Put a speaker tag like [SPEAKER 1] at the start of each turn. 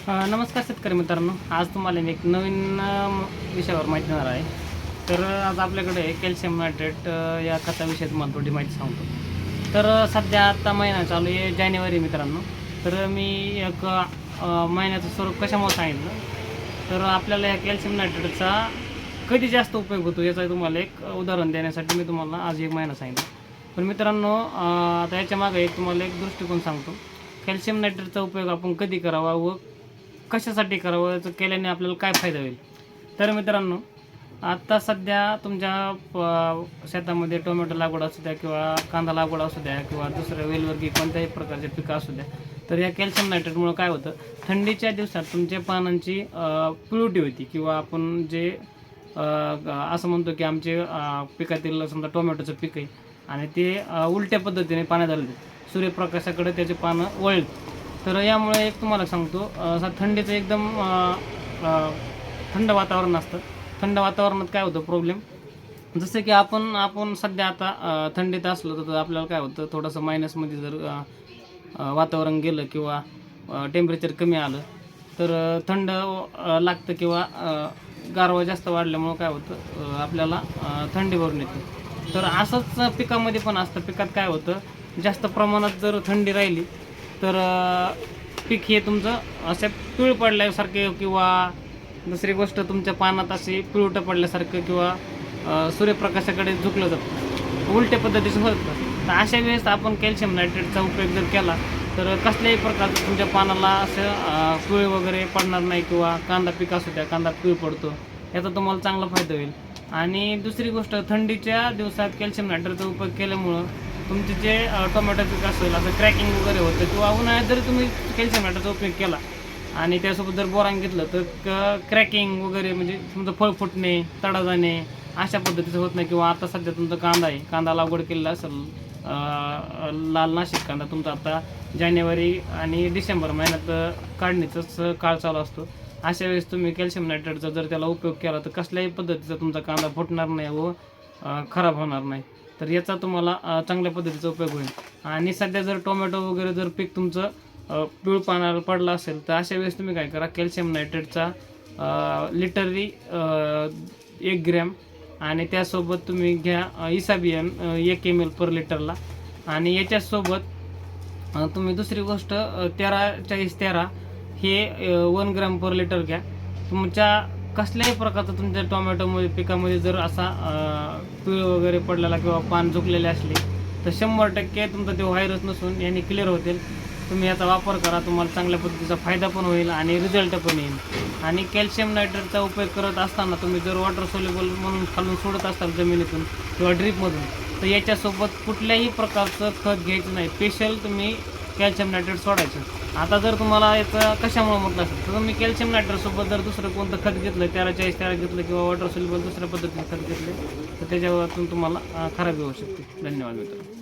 [SPEAKER 1] नमस्कार शेतकरी मित्रांनो, आज तुम्हाला मी एक नवीन विषयावर माहिती देणार आहे. तर आज आपल्याकडे कॅल्शियम नायट्रेट या खताविषयी तुम्हाला थोडी माहिती सांगतो. तर सध्या आता महिना चालू आहे जानेवारी मित्रांनो. तर मी एक महिन्याचं स्वरूप कशामुळे सांगितलं, तर आपल्याला या कॅल्शियम नायट्रेटचा कधी जास्त उपयोग होतो याचं तुम्हाला एक उदाहरण देण्यासाठी मी तुम्हाला आज एक महिना सांगितलं. पण मित्रांनो, आता याच्या मागे एक तुम्हाला एक दृष्टिकोन सांगतो. कॅल्शियम नायट्रेटचा उपयोग आपण कधी करावा व कशासाठी करावं, याचं केल्याने आपल्याला काय फायदा होईल. तर मित्रांनो, आत्ता सध्या तुमच्या शेतामध्ये टोमॅटो लागवड असू द्या किंवा कांदा लागवड असू द्या किंवा दुसऱ्या वेलवर्गीय कोणत्याही प्रकारचे पिकं असू द्या, तर या कॅल्शियम नायट्रेटमुळे काय होतं, थंडीच्या दिवसात तुमच्या पानांची पिळुटी होती किंवा आपण जे असं म्हणतो की आमचे पिकातील समजा टोमॅटोचं पीक आहे आणि ते उलट्या पद्धतीने पाण्यात आलं, सूर्यप्रकाशाकडे त्याचे पानं वळली. तर यामुळे एक तुम्हाला सांगतो, थंडीचं एकदम थंड वातावरण असतं. थंड वातावरणात काय होतं प्रॉब्लेम, जसं की आपण सध्या आता थंडीत असलो तर आपल्याला काय होतं, थोडंसं मायनसमध्ये जर वातावरण गेलं किंवा टेम्परेचर कमी आलं तर थंड लागतं किंवा गारवा जास्त वाढल्यामुळं काय होतं, आपल्याला थंडी भरून येते. तर असंच पिकामध्ये पण असतं. पिकात काय होतं, जास्त प्रमाणात जर थंडी राहिली तर पीक हे तुमचं अशा पिळ पडल्यासारखे किंवा दुसरी गोष्ट तुमच्या पानात असे पिळवटं पडल्यासारखं किंवा सूर्यप्रकाशाकडे झुकलं जातं, उलट्या पद्धतीचं होतं. तर अशा वेळेस आपण कॅल्शियम नायट्रेटचा उपयोग जर केला तर कसल्याही प्रकारचं तुमच्या पानाला असं पिळ वगैरे पडणार नाही किंवा कांदा पीक असू द्या, कांदा पिळ पडतो, याचा तुम्हाला चांगला फायदा होईल. आणि दुसरी गोष्ट, थंडीच्या दिवसात कॅल्शियम नायट्रेटचा उपयोग केल्यामुळं तुमचे जे टोमॅटो पीक असेल असं क्रॅकिंग वगैरे होतं किंवा उन्हाळ्यात जरी तुम्ही कॅल्शियम नायट्रेटचा उपयोग केला आणि त्यासोबत जर बोरान घेतलं तर क्रॅकिंग वगैरे म्हणजे तुमचं फळ फुटणे, तडा जाणे अशा पद्धतीचं होत नाही. किंवा आता सध्या तुमचा कांदा आहे, कांदा लागवड केलेला असेल, लाल नाशिक कांदा तुमचा आता जानेवारी आणि डिसेंबर महिन्यात काढणीचाच काळ चालू असतो. अशा वेळेस तुम्ही कॅल्शियम नायट्रेटचा जर त्याला उपयोग केला तर कसल्याही पद्धतीचा तुमचा कांदा फुटणार नाही व खराब होणार नाही. तर याचा तुम्हाला चांगल्या पद्धतीचा उपयोग होईल. आणि सध्या जर टोमॅटो वगैरे जर पीक तुमचं पिळ पानाला पडला असेल तर अशा वेळेस तुम्ही काय करा, कॅल्शियम नायट्रेटचा लिटरली 1 ग्रॅम आणि त्यासोबत तुम्ही घ्या इसाबियन 1 ml पर लिटरला. आणि याच्यासोबत तुम्ही दुसरी गोष्ट 13-40-13 हे 1 ग्रॅम पर लिटर घ्या. तुमच्या कसल्याही प्रकारचं तुमच्या टोमॅटोमध्ये पिकामध्ये जर असा पिळ वगैरे पडलेला किंवा पान झुकलेले असले तर 100% तुमचा ते व्हायरस नसून यांनी क्लिअर होतील. तुम्ही याचा वापर करा, तुम्हाला चांगल्या पद्धतीचा फायदा पण होईल आणि रिझल्ट पण येईल. आणि कॅल्शियम नायट्रेटचा उपयोग करत असताना तुम्ही जर वॉटर सोल्युबल म्हणून खालून सोडत असाल जमिनीतून किंवा ड्रीपमधून, तर याच्यासोबत कुठल्याही प्रकारचं खत घ्यायचं नाही, स्पेशल तुम्ही कॅल्शियम नायट्रेट सोडायचं. आता जर तुम्हाला याचं कशामुळे म्हटलं असेल तर तुम्ही कॅल्शियम नायट्रेटसोबत जर दुसरं कोणतं खत घेतलं, 13-40-13 घेतलं किंवा वॉटर सोल्युबल दुसऱ्या पद्धतीने खत घेतले तर त्याच्यावरून तुम्हाला खराबी होऊ शकते. धन्यवाद मित्रांनो.